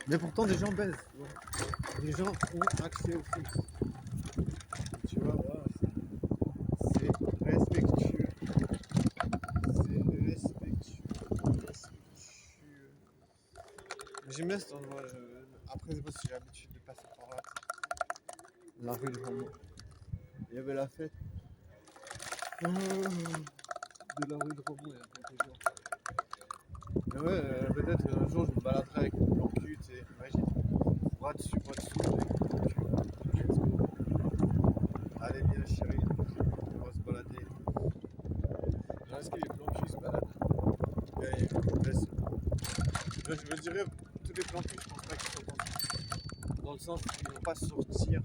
Mais pourtant, des gens baisent. Tu vois. Les gens ont accès au sexe. Tu vois, voilà, c'est respectueux. C'est respectueux. J'aime bien cet endroit. Après, c'est parce que j'ai l'habitude de passer par là. La rue de Romont. Il y avait la fête de la rue de Romont il y a quelques jours. Et ouais, peut-être un jour je me baladerai avec mon plan cul, tu sais, imagine. Bras dessus, avec mon plan cul. Let's go. Allez, viens chérie, on va se balader. Genre, est-ce que les plans cul se baladent? Et laisse. Je dirais, tous les plans cul, je pense pas qu'ils sont dans le sens où ils vont pas sortir.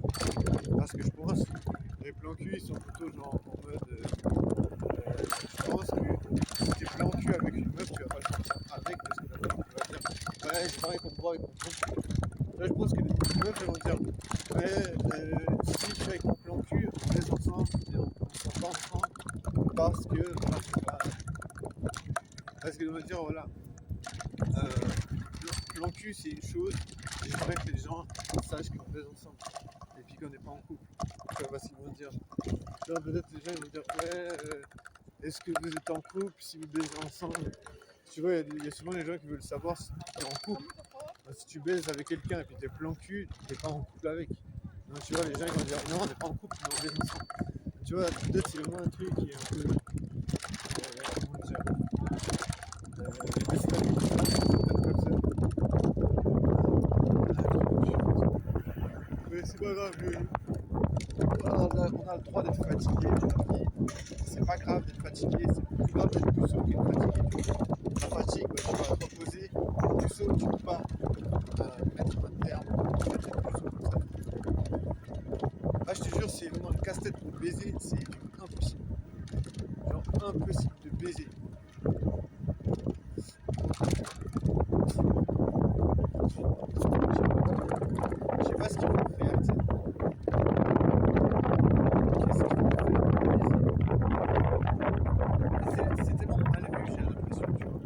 Parce que je pense que les plans cul, ils sont plutôt genre en mode. Je pense que si t'es plan cul avec une meuf, tu vas pas le sortir avec parce que la meuf va dire ouais, c'est pareil qu'on boit et qu'on prend. Là, je pense que les meufs vont dire ouais, si je suis avec mon plan cul, on reste ensemble et on sort pas ensemble parce que voilà, c'est pas. Parce qu'elles vont dire voilà, plan cul c'est une chose, et j'aimerais que les gens sachent qu'on reste ensemble et puis qu'on n'est pas en couple. Tu vois ce qu'ils vont dire. Tu vois, peut-être les gens ils vont dire ouais. Est-ce que vous êtes en couple, si vous baisez ensemble? Tu vois, il y a souvent les gens qui veulent savoir si tu es en couple. Si tu baises avec quelqu'un et puis t'es plan cul, t'es pas en couple avec. Donc, tu vois, les gens ils vont dire non, on n'est pas en couple, mais on baise ensemble. Tu vois, peut-être c'est vraiment un truc qui est un peu. Comment dire déstabilisant pour certaines personnes. Mais c'est pas grave, on a le droit d'être fatigué. C'est pas grave d'être fatigué, c'est plus grave d'être puceau qu'être fatigué. La fatigue, tu vas te reposer. Puceau, tu peux pas mettre un terme à être puceau comme ça. Ah, je te jure, c'est vraiment le casse-tête pour baiser, c'est impossible. Genre impossible de baiser. Je sais pas ce qu'il faut faire, tu sais. Qu'est-ce qu'il faut faire? C'est tellement mal vu, j'ai l'impression, tu vois.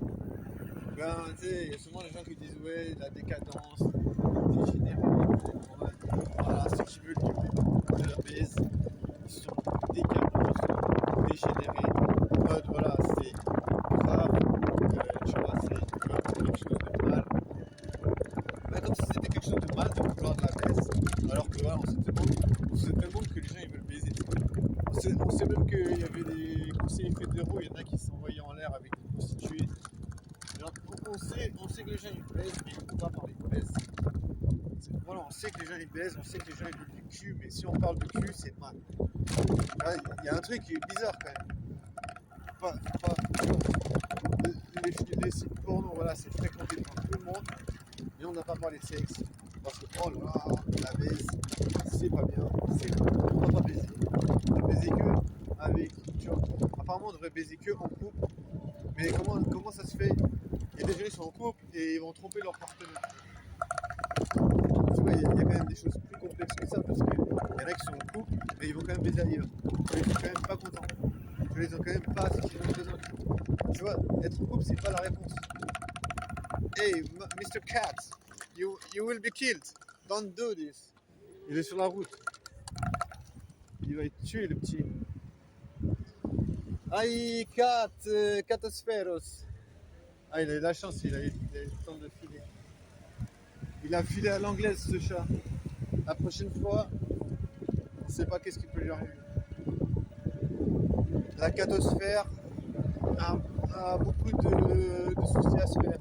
Ben, tu sais, il y a souvent des gens qui disent ouais, la décadence, dégénéré, voilà, ceux qui veulent de la baise, ils sont décadents, dégénérés, en mode voilà, c'est grave, tu vois, c'est quelque chose de mal. Ben, comme si c'était quelque chose de mal de vouloir de la baisse, alors que voilà, on sait tellement que les gens ils veulent baiser. On sait même qu'il y avait des conseillers fédéraux, il y en a qui s'envoyaient en l'air avec des prostituées. Alors, on sait que les gens ils baisent, mais ils ne font pas parler de baise. Voilà, on sait que les gens ils baisent, on sait que les gens ils veulent du cul, mais si on parle de cul, c'est mal. Il y a un truc qui est bizarre quand même. Les sites porno, voilà, c'est fréquenté par tout le monde, mais on n'a pas parlé de sexe. Parce que, oh là là, la baise, c'est pas bien, on va pas baiser. On va baiser que avec, tu vois. Apparemment, on devrait baiser que en couple, mais comment ça se fait? Il y a des gens qui sont en couple et ils vont tromper leur partenaire. Tu vois, il y a quand même des choses plus complexes que ça, parce qu'il y en a qui sont en couple, mais ils vont quand même baiser ailleurs. Ils sont quand même pas contents. Ils ont quand même pas ce qu'ils ont besoin. Tu vois, être en couple, c'est pas la réponse. Hey, Mr. Cat, you will be killed. Don't do this. Il est sur la route. Il va être tué, le petit. Aïe, Cat, Catospheros. Ah, il a eu la chance, il a eu le temps de filer. Il a filé à l'anglaise, ce chat. La prochaine fois, on ne sait pas qu'est-ce qui peut lui arriver. La catosphère a beaucoup de soucis à se faire.